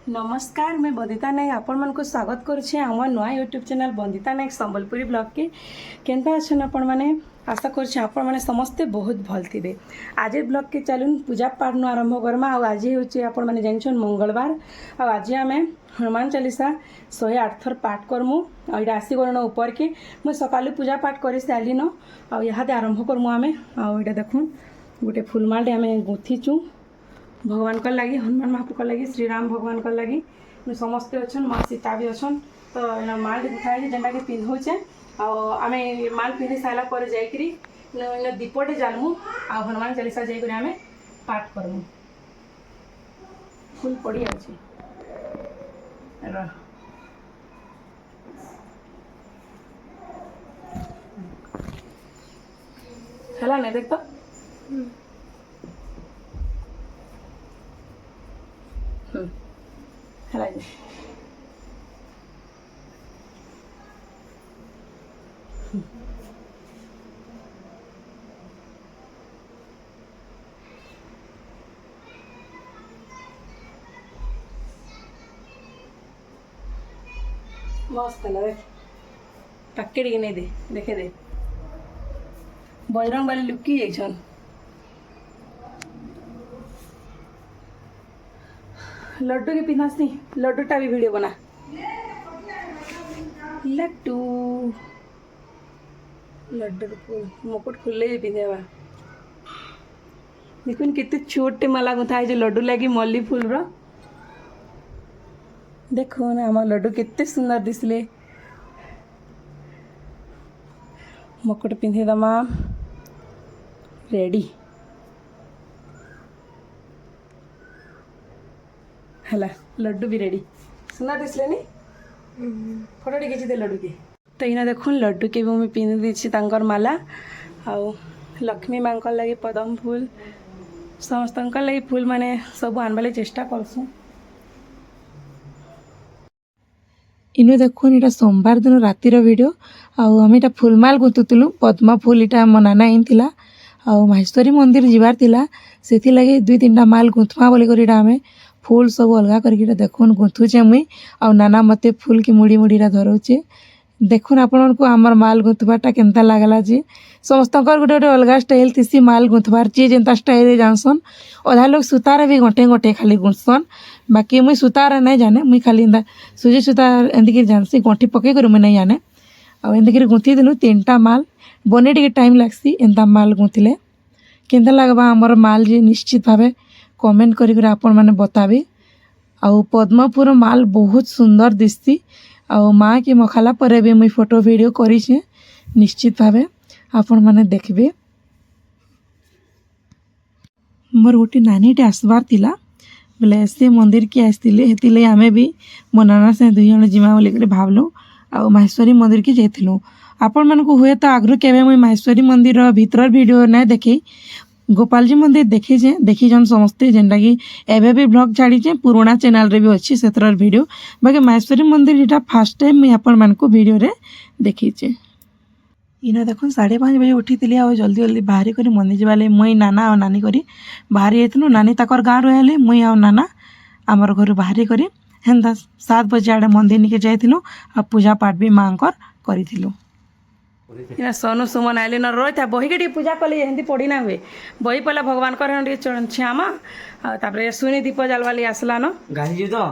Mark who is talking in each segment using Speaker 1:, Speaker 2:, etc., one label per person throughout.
Speaker 1: नमस्कार मैं बंदिता नायक आपण मन को स्वागत करुच्छे आम नुआ यूट्यूब चैनल बंदिता नायक संबलपुरी ब्लॉग के केनता अच्छन आपण मैंने आशा करुच्छे आपण मैंने समस्ते बहुत भल थे। आज ब्लॉग के चलून पूजा पाठ नु आरंभ करमा। आज हूँ आपण मैंने जानछन मंगलवार आज आम हनुमान चालीसा 108 थर पाठ करमु। आईटा आसी गण ऊपर के मुझे सकालू पूजा पाठ कर सारी न आदि आरंभ करमु। आम आईटा देखुन गोटे फुलमालटे आम गुंथीचु भगवान का लगी हनुमान महाप्रभु लगी श्रीराम भगवान का लगी समस्ते अच्छन माँ सीता भी अच्छन। तो माल दिखा जेनटा कि पिंधुचे आम माल पिंधि सारा पर जाकरी दीपटे जालमु आ हनुमान चालीसा जाकर आम पाठ करमु। फुल पड़ी अच्छे है नहीं देख तो मस्त है देख पक्के नहीं दे देखे दे बजरंग वाली लुकी जाइछन। लड्डू के पिन्हासी लड्डूटा भी वीडियो बना लड्डू लड्डू मुकुट खुले पिंधेवा देखुन केते छोटे माला गुंथा है जो लड्डू लगी मल्ली फूल रो देखो ना आम लड्डू केते सुंदर दिसले। मुकुट पिंधे दमा रेडी है लड्डू भी रेडी सुंदर दिसले नी फोटो टिके दे लड्डू के। तो इना देखुन लड्डू के भी मुझे पिंधि दीची तांकर माला आउ लक्ष्मी माँ लगी पदम फूल समस्त लगी फूल माने सब आनबाले चेष्टा करसु। इनु देखुन इटा सोमवार दिन रातिर वीडियो आम इटा फुलमाल गुंथुलु पद्मा फूल इटा मो नाना आईला आउ माहेश्वरी मंदिर जीवार थिला सेथि लगे 2-3टा माल गुंथमा बोली कर आम फूल सब अलगा करके देखुन गुंथुचे मुई आउ नाना मते फूल की मुड़ी मुड़ीरा धरोचे देखुन आपण को आमर माल गुंथबाटा केनता लागला जे समस्त गोटे गोटे अलग स्टाइल थी माल गुंथबार जी जेनता स्टाइल जानसन अधा लोग सूतार भी गोटे गोटे खाली गुंथसन बाकी मुई सूतार नहीं जाने मुई खाली सुजी सूता एंदी जानसी गोंठी पकई कर मुई नहीं जाने आ एंदी गुंथी दिलु 3टा माल बने टिके टाइम लागसी एंता माल गुंथिले केनता लागबा आमर माल जी निश्चित भावे कमेंट कर आपण माने बताबे। आउ पद्मपुर माल बहुत सुंदर दिसती आउ माँ के मखाला पर भी मुई फोटो वीडियो करिछे निश्चित भावे आपण माने देखबे। मोर गोटे नानीटे आसबार थिला बोले से मंदिर के आसतिले हेतिले आमे भी मो नाना से 2 जण जिमा बोली कर भावलो आउ माहेश्वरी मंदिर के जाइथिलु। आपण मन को हुए तो आगरु केबे मुई माहेश्वरी मंदिर भीतर वीडियो नहीं देखी गोपालजी मंदिर देखी जन समस्ते जेनटा कि एबे भी ब्लॉग छाड़ीचे पुराना चैनल रे भी अच्छी सेतर वीडियो बाकी माहेश्वरी मंदिर इटा फर्स्ट टाइम मुई आपण मन को वीडियो रे देखीचे। इना देखुन 5:30 बजे उठी थी आ जल्दी जल्दी बाहरी कर मंदिर जावाले मुई नाना और नानी करी बाहरी आइलु नानी ताकर गाँव रही मुई आ नाना आमर घर बाहरी करी हेन्ता 7 बजे आड़े मंदिर निके जाइलु आ पूजा पाठ भी माँ करूँ। इना सोनू सुमन आइले न रोई था बही के पूजा कले हिंदी पढ़ी ना हुए बही पहला भगवान कर छामा तापर सुनी दीप जलवाली आसला न गाजी तो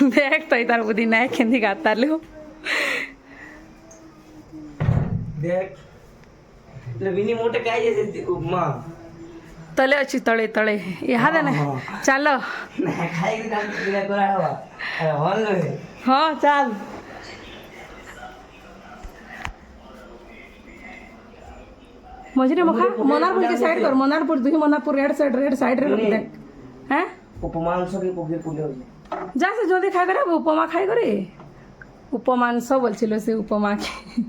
Speaker 1: देख तो तार बुद्धि ना केंदी गाता लो
Speaker 2: देख लबिनी मोटे काय जैसे उपमा
Speaker 1: तले अच्छी तले तले यहाँ देने चलो
Speaker 2: खाई के काम किला करा हवा अरे हॉल लो
Speaker 1: हां चल मझे मखा मनारपुर के साइड कर मनारपुर दुही मनारपुर रेड साइड रे देख हैं
Speaker 2: उपमांस के पोके पुले
Speaker 1: जा से जल्दी खाई करे उपमा खाई करे उपमांस बोलछिलो से उपमा के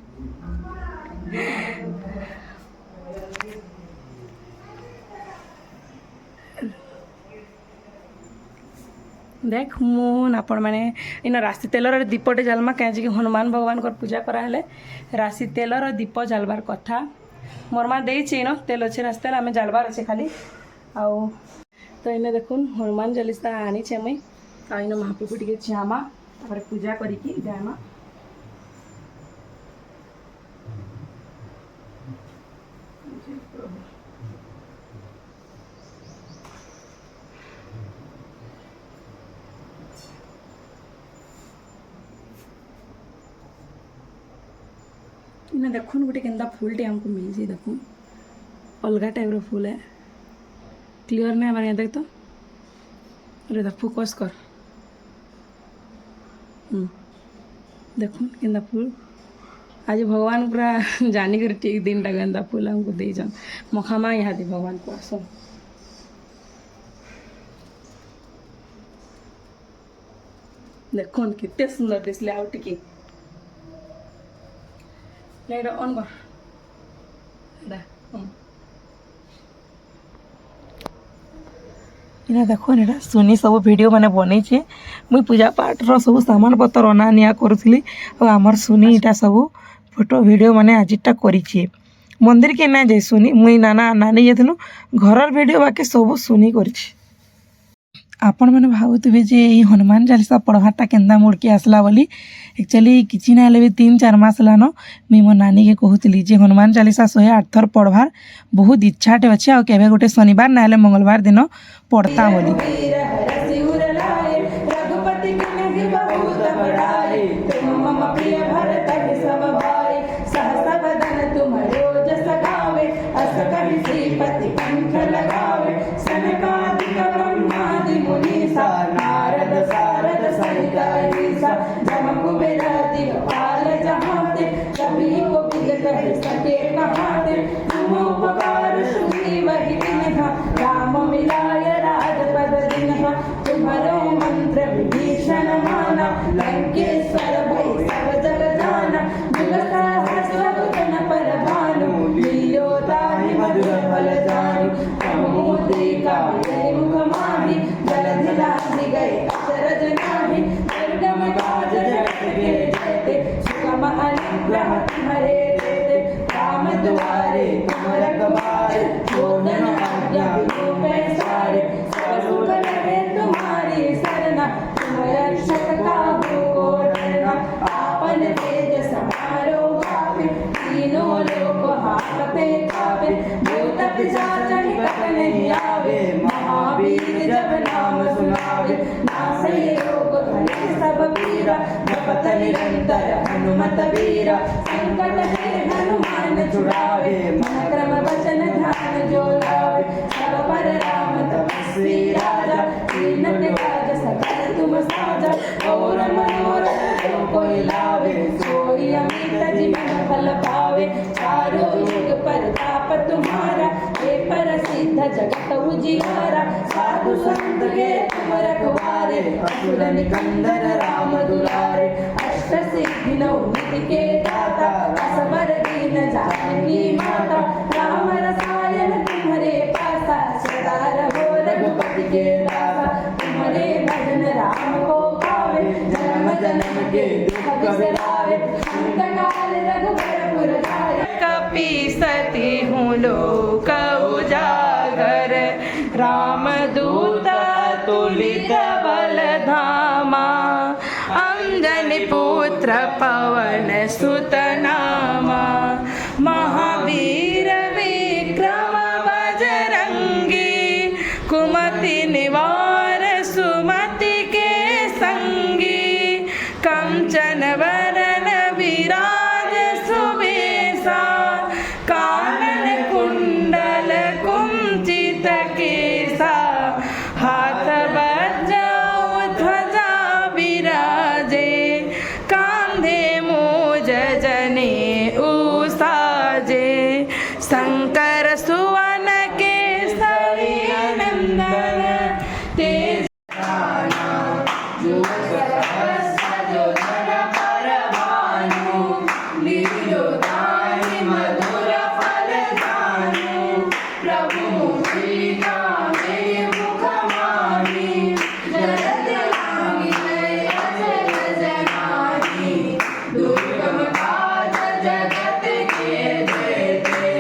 Speaker 1: देख मुन आपण मैंने इन राशि तेलर दीपटे जलमा कहीं हनुमान भगवान को पूजा कराले राशि तेलर दीप जलबार कथा मोर माँ देची न तेल अच्छे रास्ते आम जालबार अच्छे खाली आउ तो इन्हें देखुन हनुमान चालीसा आनी मुई आईन महाप्रभु टिके छामा तापर पूजा करिकी जामा इन्हें देखुन गोटे केंदा फूलटे हमको मिल जाए देखुन अलगा टाइप रो फूल है क्लियर नहीं हमारे यहाँ देख तो अरे दा फोकस कर देखुन केंदा फूल आज भगवान पूरा जानी कर ठीक दिन टा गेंदा फूल हमको दे जान मखामा यहाँ दे भगवान को आसो देखुन कितने सुंदर दिसले आउट की लाइट ऑन कर दा इना देखो एटा सुनी सब वीडियो माने बनै छे मुई पूजा पाठ रो सब सामान पत्र अना निया करूथली और हमर सुनी इटा सब फोटो वीडियो माने आजिटा करी छे मंदिर के ना जाय सुनी मुई नाना नानी जेथलो घरर वीडियो बाकी सब सुनी करी छे आपण मैंने भावुवे जे हनुमान चालीसा पढ़वाटा केन्दा मुड़के आसला बोली एक्चुअली किसी ना भी 3-4 मास लान मुई मो नानी के कहूली जे हनुमान चालीसा 108 थर पढ़वार बहुत इच्छाटे अच्छे आ केबे गोटे शनिवार ना मंगलवार दिन पढ़ता बोली नारद सारद सहिता जमक बेराती पाल जहाते कभी को बिग कर सके कहाते तुम उपकार सुनी वही दिन राम मिलाय राजपद दिन तुम्हारो मंत्र विभीषण माना लंकेश्वर भई सब जग जाना जुग सहस्र जन पर भानु लीलो ताहि मधुर फल जानु मुद्रिका मुख माही जलधि लाधि गए अचरज नाही दुर्गम काज जगत के जेते सुगम अनुग्रह तुम्हारे देते राम दुआरे तुम रखवारे जोतन आज्ञा बिनु पैसारे सब सुख लगे तुम्हारी सरना तुम रक्षक काहू को डरना आपन तेज समारो गावे तीनों लोक हाकते कावे भूत पिशाच निकट नहीं आवे महावीर जब नाम सुनावे नासे रोग हरे सब पीरा जपत निरंतर हनुमत वीरा संकट है हनुमान छुड़ावे मन क्रम वचन ध्यान जो लावे सब पर राम तपस्वी राजा तीन के काज सकल तुम साजा और मनोरथ जो कोई लावे सोई अमित जीवन फल पावे चारों युग पर ताप तुम्हारा हे पर सिद्ध जगत उजियारा साधु संत के तुम रखवारे असुर निकंदन राम दुलारे अष्ट सिद्धि नौ निधि के दाता असबर दीन जानकी माता राम रसायन तुम्हारे पासा सदा रहो रघुपति के दासा तुम्हारे भजन राम को पावे जन्म जन्म के दुख बिरावे अंत काल रघुवर जाए कपि सती हूँ लोक उजागर राम दूत तुलित बल धामा अंजनी पुत्र पवन सुत नामा महावीर विक्रम बजरंगी कुमति निवार सुमति के संगी कंचन वरन विराज सुबेसा कानन कुंडल कुंचित केसा हाथ बजाओ ध्वजा विराजे कांधे मोज जने उसाजे शंकर सुवन केसरी नंदन तेज मधुर फल जानु प्रभु जी का मेरे मुख माही जलद लागी अचरज नाही दुर्गम काज जगत के जेते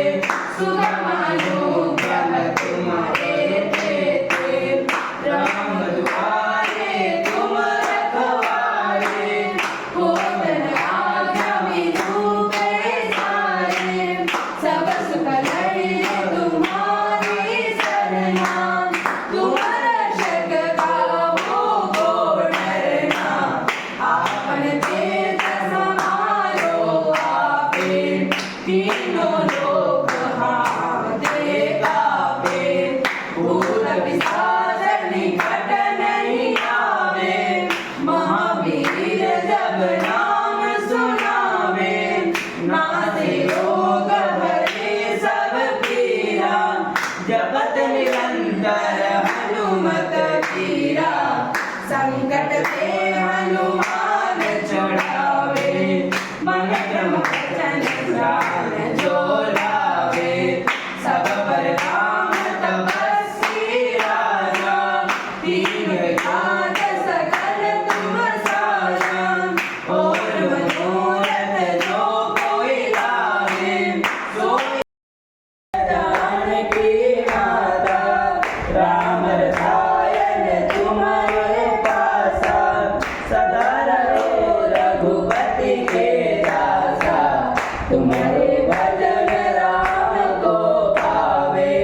Speaker 1: सुगम अनुग्रह तुम्हारे देते राम दुआरे तुम से हनुमान छुड़ावे, मन क्रम वचन प्राण जो लावे, सब पर राम तपस्वी राजा, तीन विधान सकल तुम साजा, और मनोरथ जो कोई लावे, सोई जानकी माता, राम रसायन तुम्हारे पासा, सदा रहो रघुपति के दासा, तुम्हारे भजन राम को पावे,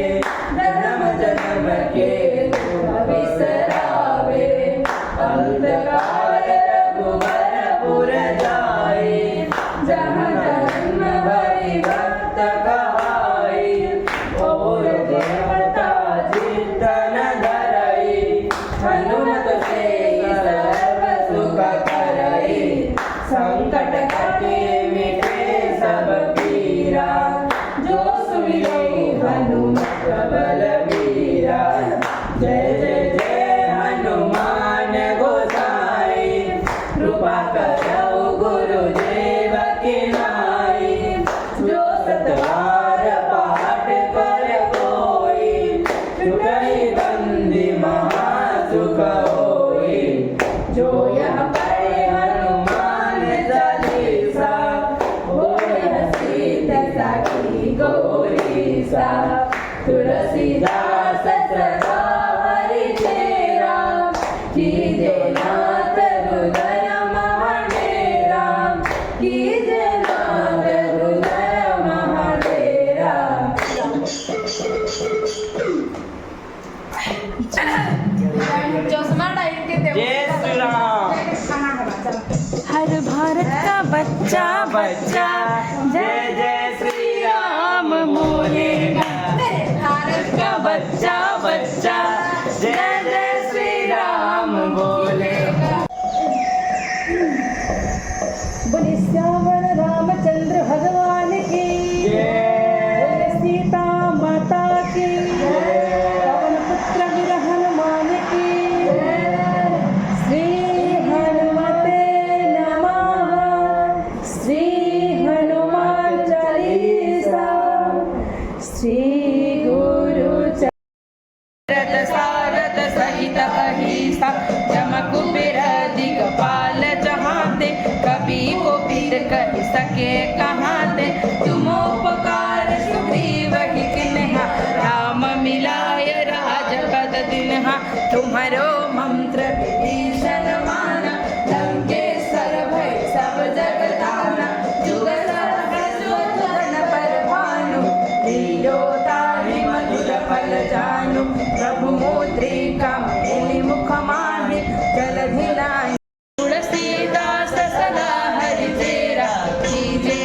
Speaker 1: जन्म जन्म के दुख बिसरावे, अंधकार रघुबरपुर जाए, जहाँ जन्म हरि भक्त कहाई, और देवता चिंतन धरई, हनुमत से सर्व सुख करई, संकट कटे मिटे सब पीरा, जो सुमिरे हनुमत बलबीरा, जय जय जय हनुमान गोसाई, कृपा करो गुरुदेव की नाई, जो सतबार पाठ कर कोई, छुटई बंदी महासुख होई, जो यह पढ़े हनुमान चालीसा, होय सीत सखी गौरीसा, तुलसीदास सदा हरि तेरा, कीजे नाथ हृदय महाडेरा, कीजे नाथ हृदय महाडेरा।
Speaker 2: जय श्री राम।
Speaker 1: हर भारत का बच्चा बच्चा जय जय श्री राम बोलेगा, भारत का बच्चा बच्चा जय जय श्री राम बोलेगा। बोले श्यामण रामचंद्र भगवान की बोले सीता माता की पवन पुत्र वीर हनुमान की श्री हनुमते नमः। श्री हनुमान चालीसा, श्री गुरु चरत सारथ सहित अहिसा, जमक बिरधिक पाल जहाते, कभी को पीर कह सके कहाते, तुम उपकार सुग्रीव ही किन्हा, राम मिलाय राजपद दिन्हा, तुम्हारो मंत्र विभीषण माना, लंकेश्वर भय सब जग दाना, जुग सहस्र जोधन पर भानु, लीलोताहि मधुर फल जानु, प्रभु मुद्रिका मेलि मुख माहि, जलधि नाहि तुलसीदास सदा हरि तेरा, कीजे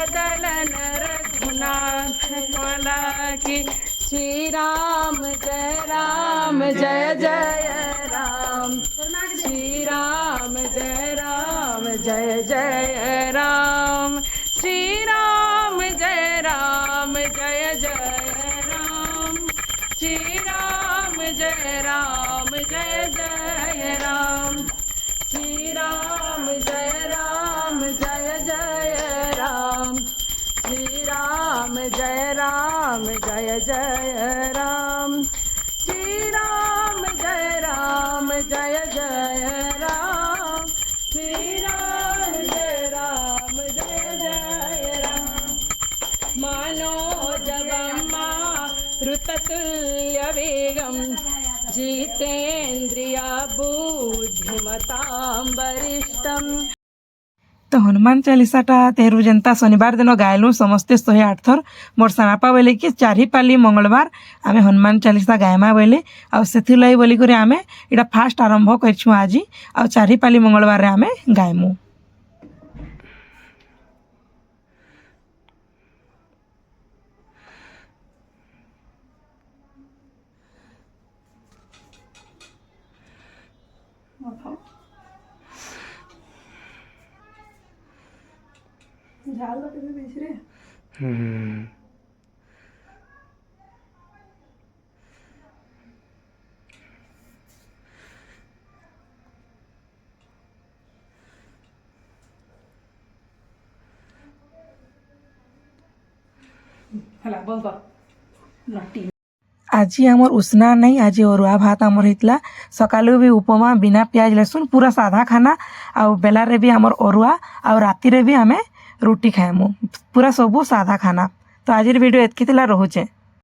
Speaker 1: बदलन रघुनाथ मला की। श्री राम जय जय राम। श्री राम जय जय राम। श्री राम जय जय राम। श्री राम जय जय राम। श्री राम जय जय राम। श्री राम जय जय राम। श्री राम जय जय राम। श्री राम जय जय राम। मनोजवम्मा ऋततुल्य वेगम जितेन्द्रिया बुद्धिमतां वरिष्ठम। तो हनुमान चालीसाटा तेहरू जेन्ता शनिवार दिन गायलु समस्ते 108 थर। मोर सानापा बोले कि 4 पाली मंगलवार आमे हनुमान चालीसा गायमा बोले आ सेथिलाई बोली करे आमे इटा फास्ट आरंभ करछु आज आ 4 पाली मंगलवार रे आमे गायमु। झाल तो भी बेच रहे। आज आमर उसना नहीं, आज अरुआ भात आमर होता। सकालू भी उपमा बिना प्याज लहसुन पूरा साधा खाना। आउ बेला रे भी आमर अरुआ आउ राति रे भी आमे रोटी खाएमु। पूरा सबू साधा खाना। तो आज वीडियो एतकी रहुचे।